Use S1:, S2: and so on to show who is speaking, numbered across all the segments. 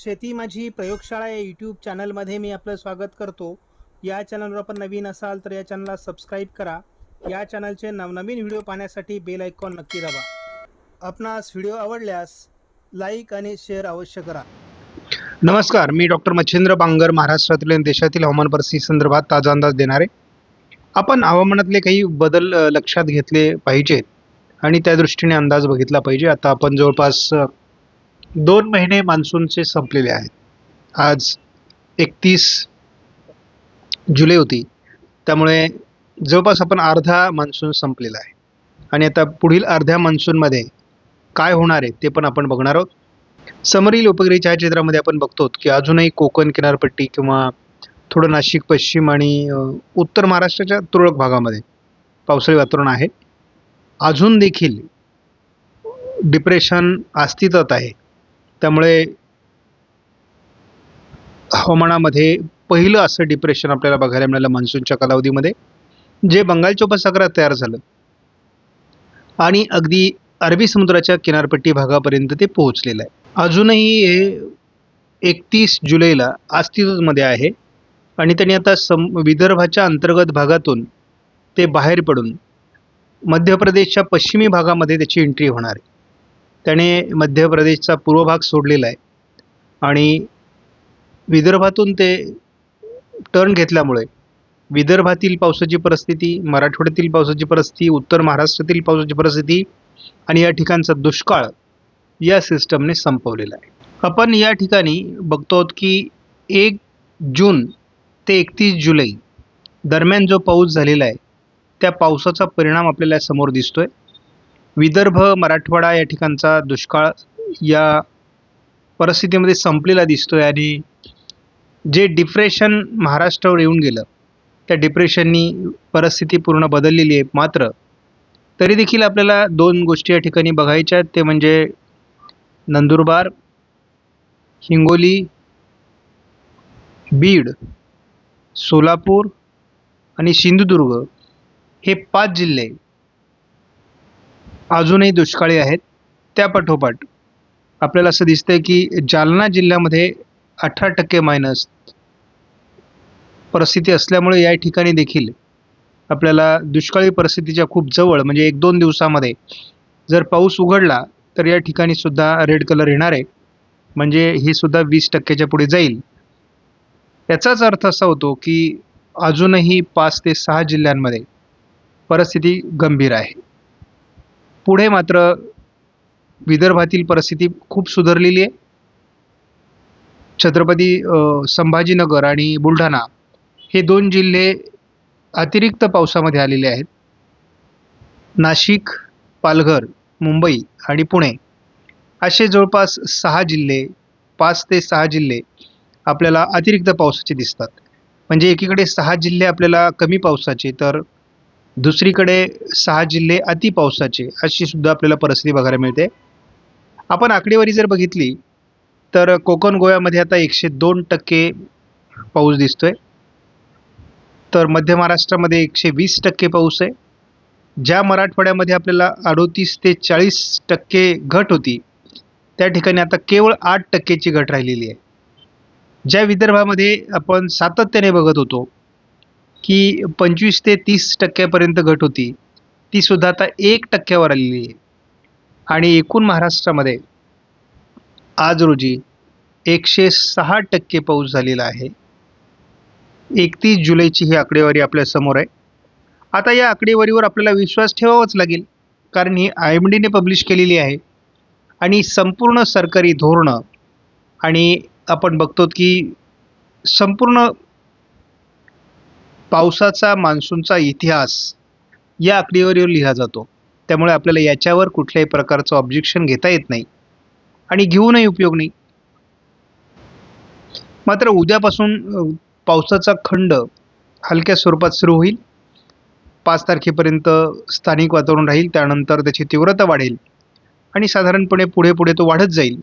S1: शेती माझी प्रयोगशाळा या यूट्यूब चॅनलमध्ये मी आपलं स्वागत करतो. या चॅनलवर आपण नवीन असाल तर या चॅनलला सबस्क्राईब करा. या चॅनलचे नवनवीन व्हिडिओ पाहण्यासाठी बेल आयकॉन नक्की दाबा. आपणास व्हिडिओ आवडल्यास लाईक आणि शेअर अवश्य करा.
S2: नमस्कार, मी डॉक्टर मच्छिंद्र बांगर, महाराष्ट्रातील आणि देशातील हवामान परिस्थिती संदर्भात ताजा अंदाज देणारे. आपण हवामानातले काही बदल लक्षात घेतले पाहिजेत आणि त्या दृष्टीने अंदाज बघितला पाहिजे. आता आपण जवळपास 2 महिने मान्सूनचे संपलेले आहेत. आज 31 जुलै होती, त्यामुळे जवळपास आपण अर्धा मान्सून संपलेला आहे आणि आता पुढील अर्ध्या मान्सूनमध्ये काय होणार आहे ते पण आपण बघणार आहोत. समोरील उपग्रही छायाचित्रामध्ये आपण बघतो की अजूनही कोकण किनारपट्टी किंवा थोडं नाशिक पश्चिम आणि उत्तर महाराष्ट्राच्या तुरळक भागामध्ये पावसाळी वातावरण आहे. अजून देखील डिप्रेशन अस्तित्वात आहे, त्यामुळे हवामानामध्ये पहिलं असं डिप्रेशन आपल्याला बघायला मिळालं मान्सूनच्या कालावधीमध्ये, जे बंगालच्या उपसागरात तयार झालं आणि अगदी अरबी समुद्राच्या किनारपट्टी भागापर्यंत ते पोहोचलेलं आहे. अजूनही हे 31 जुलैला अस्तित्वामध्ये आहे आणि त्यांनी आता विदर्भाच्या अंतर्गत भागातून ते बाहेर पडून मध्य प्रदेशच्या पश्चिमी भागामध्ये त्याची एंट्री होणार आहे. त्याने मध्य प्रदेशचा पूर्व भाग सोडलेला आहे आणि विदर्भातून ते टर्न घेतल्यामुळे विदर्भातील पावसाची परिस्थिती, मराठवाड्यातील पावसाची परिस्थिती, उत्तर महाराष्ट्रातील पावसाची परिस्थिती आणि या ठिकाणचा दुष्काळ या सिस्टमने संपवलेला आहे. आपण या ठिकाणी बघतो की 1 जून ते 31 जुलै दरम्यान जो पाऊस झालेला आहे त्या पावसाचा परिणाम आपल्याला समोर दिसतोय. विदर्भ, मराठवाडा या ठिकाणचा दुष्काळ या परिस्थितीमध्ये संपलेला दिसतोय आणि जे डिप्रेशन महाराष्ट्रावर येऊन गेलं त्या डिप्रेशननी परिस्थिती पूर्ण बदललेली आहे. मात्र तरी देखील आपल्याला 2 गोष्टी या ठिकाणी बघायच्या आहेत, ते म्हणजे नंदुरबार, हिंगोली, बीड, सोलापूर आणि सिंधुदुर्ग हे 5 जिल्हे अजूनही दुष्काळी आहेत. त्या पाठोपाठ आपल्याला असं दिसतंय की जालना जिल्ह्यामध्ये 18% मायनस परिस्थिती असल्यामुळे या ठिकाणी देखील आपल्याला दुष्काळी परिस्थितीच्या खूप जवळ, म्हणजे 1-2 दिवसामध्ये जर पाऊस उघडला तर या ठिकाणी सुद्धा रेड कलर येणार आहे, म्हणजे ही सुद्धा 20%च्या पुढे जाईल. याचाच अर्थ असा होतो की अजूनही 5 ते 6 जिल्ह्यांमध्ये परिस्थिती गंभीर आहे. पुढे मात्र विदर्भातील परिस्थिती खूप सुधारलेली आहे. छत्रपती संभाजीनगर आणि बुलढाणा हे 2 जिल्हे अतिरिक्त पावसामध्ये आलेले आहेत. नाशिक, पालघर, मुंबई आणि पुणे असे जवळपास 6 जिल्हे, 5 ते 6 जिल्हे आपल्याला अतिरिक्त पावसाचे दिसतात. म्हणजे एकीकडे 6 जिल्हे आपल्याला कमी पावसाचे, तर दुसरीकडे 6 जिल्हे अति पावसाचे, अशी सुद्धा आपल्याला परिस्थिती बघायला मिळते. आपण आकडेवारी जर बघितली तर कोकण गोव्यामध्ये आता 102% पाऊस दिसतोय, तर मध्य महाराष्ट्रामध्ये 120% पाऊस आहे. ज्या मराठवाड्यामध्ये आपल्याला 38 ते 40% घट होती त्या ठिकाणी आता केवळ 8%ची घट राहिलेली आहे. ज्या विदर्भामध्ये आपण सातत्याने बघत होतो की 25 ते 30% घट होती, ती सुद्धा आता 1%वर आलेली आहे. आणि एकूण महाराष्ट्रामध्ये आज रोजी 106% पाऊस झालेला आहे. 31 जुलैची ही आकडेवारी आपल्या समोर आहे. आता या आकडेवारीवर आपल्याला विश्वास ठेवावाच लागेल, कारण ही IMDने पब्लिश केलेली आहे आणि संपूर्ण सरकारी धोरणं आणि आपण बघतो की संपूर्ण पावसाचा, मान्सूनचा इतिहास या आकडेवारीवर लिहिला जातो. त्यामुळे आपल्याला याच्यावर कुठल्याही प्रकारचं ऑब्जेक्शन घेता येत नाही आणि घेऊनही उपयोग नाही. मात्र उद्यापासून पावसाचा खंड हलक्या स्वरूपात सुरू होईल. 5 तारखेपर्यंत स्थानिक वातावरण राहील, त्यानंतर त्याची तीव्रता वाढेल आणि साधारणपणे पुढे पुढे तो वाढत जाईल.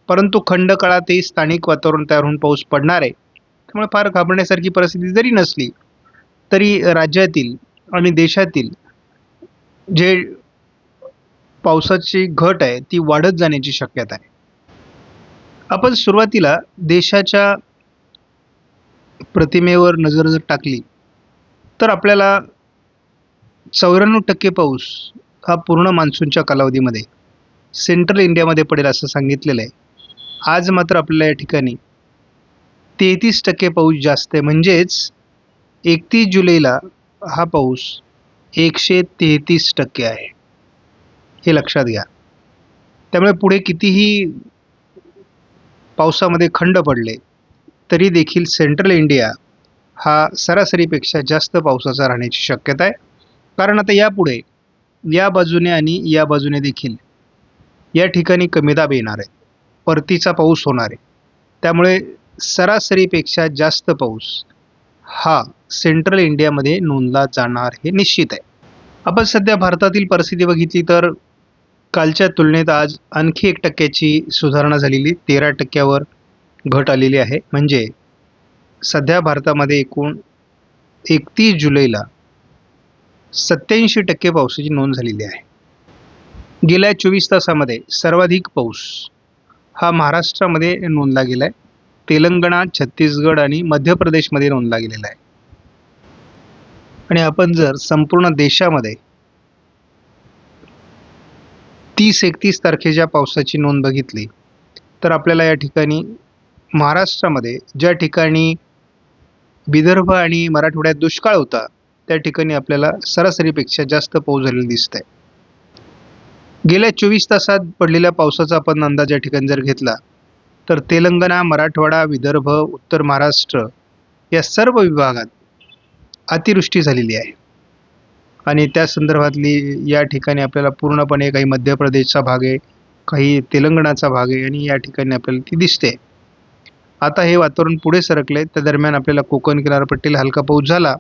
S2: परंतु खंड काळातही स्थानिक वातावरण तयार होऊन पाऊस पडणार आहे. त्यामुळे फार घाबरण्यासारखी परिस्थिती जरी नसली तरी राज्यातील आणि देशातील जे पावसाची घट आहे ती वाढत जाण्याची शक्यता आहे. आपण सुरुवातीला देशाच्या प्रतिमेवर नजर जर टाकली तर आपल्याला 94% पाऊस हा पूर्ण मान्सूनच्या कालावधीमध्ये सेंट्रल इंडियामध्ये पडेल असं सांगितलेलं आहे. आज मात्र आपल्याला या ठिकाणी 33% पाऊस जास्त आहे. म्हणजेच 31 जुलैला हा पाऊस 133% आहे, हे लक्षात घ्या. त्यामुळे पुढे कितीही पावसामध्ये खंड पडले तरी देखील सेंट्रल इंडिया हा सरासरीपेक्षा जास्त पावसाचा राहण्याची शक्यता आहे. कारण आता यापुढे या बाजूने आणि या बाजूने देखील या ठिकाणी कमी दाब येणार आहे, परतीचा पाऊस होणार आहे. त्यामुळे सरासरीपेक्षा जास्त पाऊस हा सेंट्रल इंडियामध्ये नोंदला जाणार हे निश्चित आहे. आपण सध्या भारतातील परिस्थिती बघितली तर कालच्या तुलनेत आज आणखी 1% सुधारणा झालेली, 13% घट आलेली आहे. म्हणजे सध्या भारतामध्ये एकूण 31 जुलैला 87% पावसाची नोंद झालेली आहे. गेल्या 24 तासामध्ये सर्वाधिक पाऊस हा महाराष्ट्रामध्ये नोंदला गेला आहे. तेलंगणा, छत्तीसगड आणि मध्य प्रदेशमध्ये नोंदला गेलेला आहे. आणि आपण जर संपूर्ण देशामध्ये 30-31 तारखेच्या पावसाची नोंद बघितली तर आपल्याला या ठिकाणी महाराष्ट्रामध्ये ज्या ठिकाणी विदर्भ आणि मराठवाड्यात दुष्काळ होता त्या ठिकाणी आपल्याला सरासरीपेक्षा जास्त पाऊस झालेला दिसत आहे. गेल्या 24 तासात पडलेल्या पावसाचा आपण अंदाज या ठिकाणी जर घेतला तर तेलंगणा, मराठवाडा, विदर्भ, उत्तर महाराष्ट्र या सर्व विभागात अतिवृष्टी झालेली आहे. आणि त्या संदर्भातली या ठिकाणी आपल्याला पूर्णपणे काही मध्य प्रदेशचा भाग आहे, काही तेलंगणाचा भाग आहे आणि या ठिकाणी आपल्याला ती दिसते. आता हे वातावरण पुढे सरकले. त्या दरम्यान आपल्याला कोकण किनारपट्टीला हलका पाऊस झाला,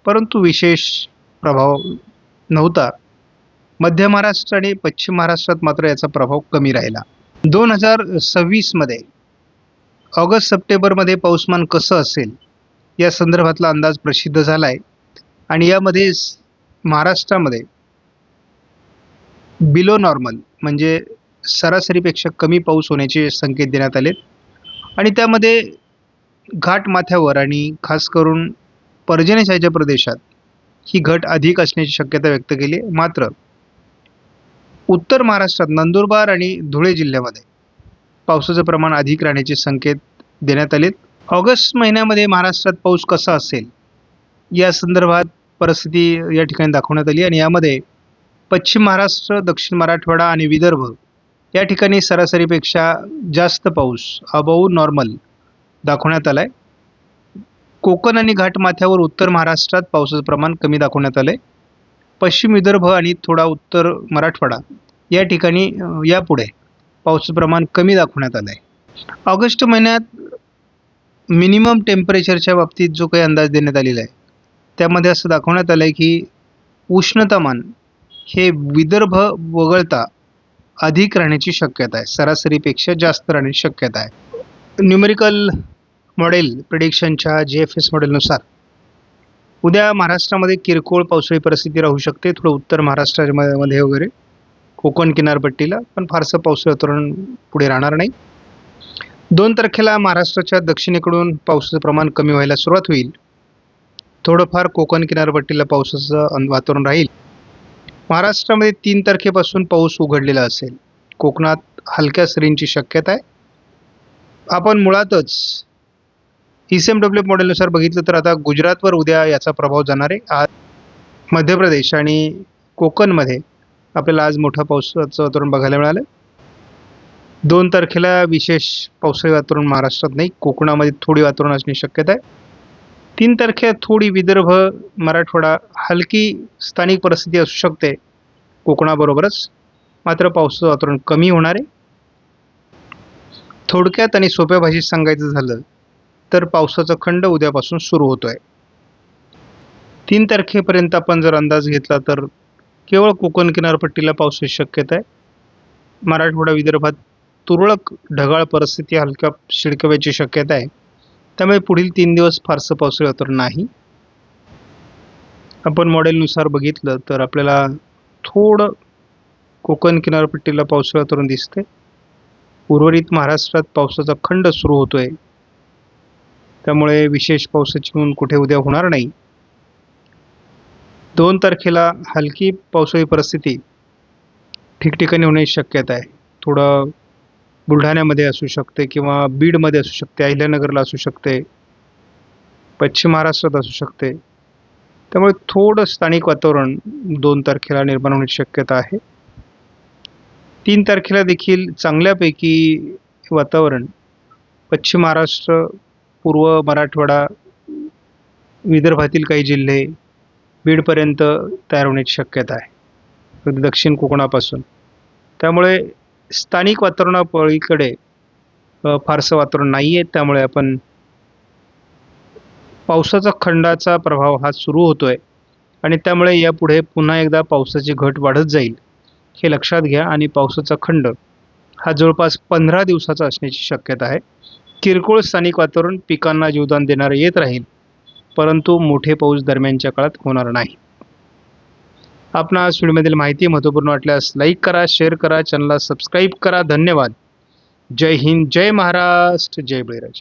S2: परंतु विशेष प्रभाव नव्हता. मध्य महाराष्ट्र आणि पश्चिम महाराष्ट्रात मात्र याचा प्रभाव कमी राहिला. 2026 मध्ये ऑगस्ट सप्टेंबरमध्ये पाऊसमान कसं असेल या संदर्भातला अंदाज प्रसिद्ध झाला आहे. आणि यामध्ये महाराष्ट्रामध्ये बिलो नॉर्मल म्हणजे सरासरीपेक्षा कमी पाऊस होण्याचे संकेत देण्यात आलेत. आणि त्यामध्ये घाट माथ्यावर आणि खास करून पर्जन्यछायेच्या प्रदेशात ही घट अधिक असण्याची शक्यता व्यक्त केली आहे. मात्र उत्तर महाराष्ट्रात नंदुरबार आणि धुळे जिल्ह्यामध्ये पावसाचं प्रमाण अधिक राहण्याचे संकेत देण्यात आलेत. ऑगस्ट महिन्यामध्ये महाराष्ट्रात पाऊस कसा असेल या संदर्भात परिस्थिती या ठिकाणी दाखवण्यात आली. आणि यामध्ये पश्चिम महाराष्ट्र, दक्षिण मराठवाडा आणि विदर्भ या ठिकाणी सरासरीपेक्षा जास्त पाऊस अबोव नॉर्मल दाखवण्यात आला आहे. कोकण आणि घाटमाथ्यावर उत्तर महाराष्ट्रात पावसाचं प्रमाण कमी दाखवण्यात आलं आहे. पश्चिम विदर्भ आणि थोडा उत्तर मराठवाडा या ठिकाणी यापुढे पावसाचं प्रमाण कमी दाखवण्यात आलं आहे. ऑगस्ट महिन्यात मिनिमम टेम्परेचरच्या बाबतीत जो काही अंदाज देण्यात आलेला आहे त्यामध्ये असं दाखवण्यात आलं आहे की उष्णतामान हे विदर्भ वगळता अधिक राहण्याची शक्यता आहे, सरासरीपेक्षा जास्त राहण्याची शक्यता आहे. न्यूमेरिकल मॉडेल प्रिडिक्शनच्या GFS मॉडेलनुसार उद्या महाराष्ट्रामध्ये किरकोळ पावसाळी परिस्थिती राहू शकते, थोडं उत्तर महाराष्ट्रामध्ये वगैरे कोकण किनारपट्टीला, पण फारसं पावसाळी वातावरण पुढे राहणार नाही. 2 तारखेला महाराष्ट्राच्या दक्षिणेकडून पावसाचं प्रमाण कमी व्हायला सुरुवात होईल. थोडंफार कोकण किनारपट्टीला पावसाचं वातावरण राहील. महाराष्ट्रामध्ये 3 तारखेपासून पाऊस उघडलेला असेल. कोकणात हलक्या सरींची शक्यता आहे. आपण मुळातच ECMWF मॉडेलनुसार बघितलं तर आता गुजरातवर उद्या याचा प्रभाव जाणार आहे. आज मध्य प्रदेश आणि कोकणमध्ये आपल्याला आज मोठा पावसाचं वातावरण बघायला मिळालं. 2 तारखेला विशेष पावसाळी वातावरण महाराष्ट्रात नाही, कोकणामध्ये थोडी वातावरण असण्याची शक्यता आहे. 3 तारखेला थोडी विदर्भ, मराठवाडा हलकी स्थानिक परिस्थिती असू शकते कोकणाबरोबरच, मात्र पावसाचं वातावरण कमी होणार आहे. थोडक्यात आणि सोप्या भाषेत सांगायचं झालं तर पावसाचा खंड उद्यापासून सुरू होतोय. 3 तारखेपर्यंत आपण जर अंदाज घेतला तर केवळ कोकण किनारपट्टीला पावसाची शक्यता आहे. मराठवाडा, विदर्भात तुरळक ढगाळ परिस्थिती, हलक्या शिडकाव्याची शक्यता आहे. त्यामुळे पुढील 3 दिवस फारसं पावसाळी वातावरण नाही. आपण मॉडेलनुसार बघितलं तर आपल्याला थोडं कोकण किनारपट्टीला पावसाळी वातावरण दिसते. उर्वरित महाराष्ट्रात पावसाचा खंड सुरू होतोय, त्यामुळे विशेष पावसाची नोंद कुठे उद्या होणार नाही. 2 तारखेला हलकी पावसाळी परिस्थिती ठिकठिकाणी होण्याची शक्यता आहे. थोडं बुलढाण्यामध्ये असू शकते किंवा बीडमध्ये असू शकते, अहिल्यानगरला असू शकते, पश्चिम महाराष्ट्रात असू शकते. त्यामुळे थोडं स्थानिक वातावरण 2 तारखेला निर्माण होण्याची शक्यता आहे. 3 तारखेला देखील चांगल्यापैकी वातावरण पश्चिम महाराष्ट्र, पूर्व मराठवाडा, विदर्भातील काही जिल्हे, बीडपर्यंत तयार होण्याची शक्यता आहे, अगदी दक्षिण कोकणापासून. त्यामुळे स्थानिक वातावरणापलीकडे फारसं वातावरण नाही आहे. त्यामुळे आपण पावसाचा खंडाचा प्रभाव हा सुरू होतोय आणि त्यामुळे यापुढे पुन्हा एकदा पावसाची घट वाढत जाईल, हे लक्षात घ्या. आणि पावसाचा खंड हा जवळपास 15 दिवसाचा असण्याची शक्यता आहे. किरकोळ स्थानिक वातावरण पिकांना जीवदान देणारं येत राहील, परंतु मोठे पाऊस दरम्यानच्या काळात होणार नाही. आपणास व्हिडिओमधील माहिती महत्त्वपूर्ण वाटल्यास लाईक करा, शेअर करा, चॅनलला सबस्क्राईब करा. धन्यवाद. जय हिंद, जय महाराष्ट्र, जय बळीराजा.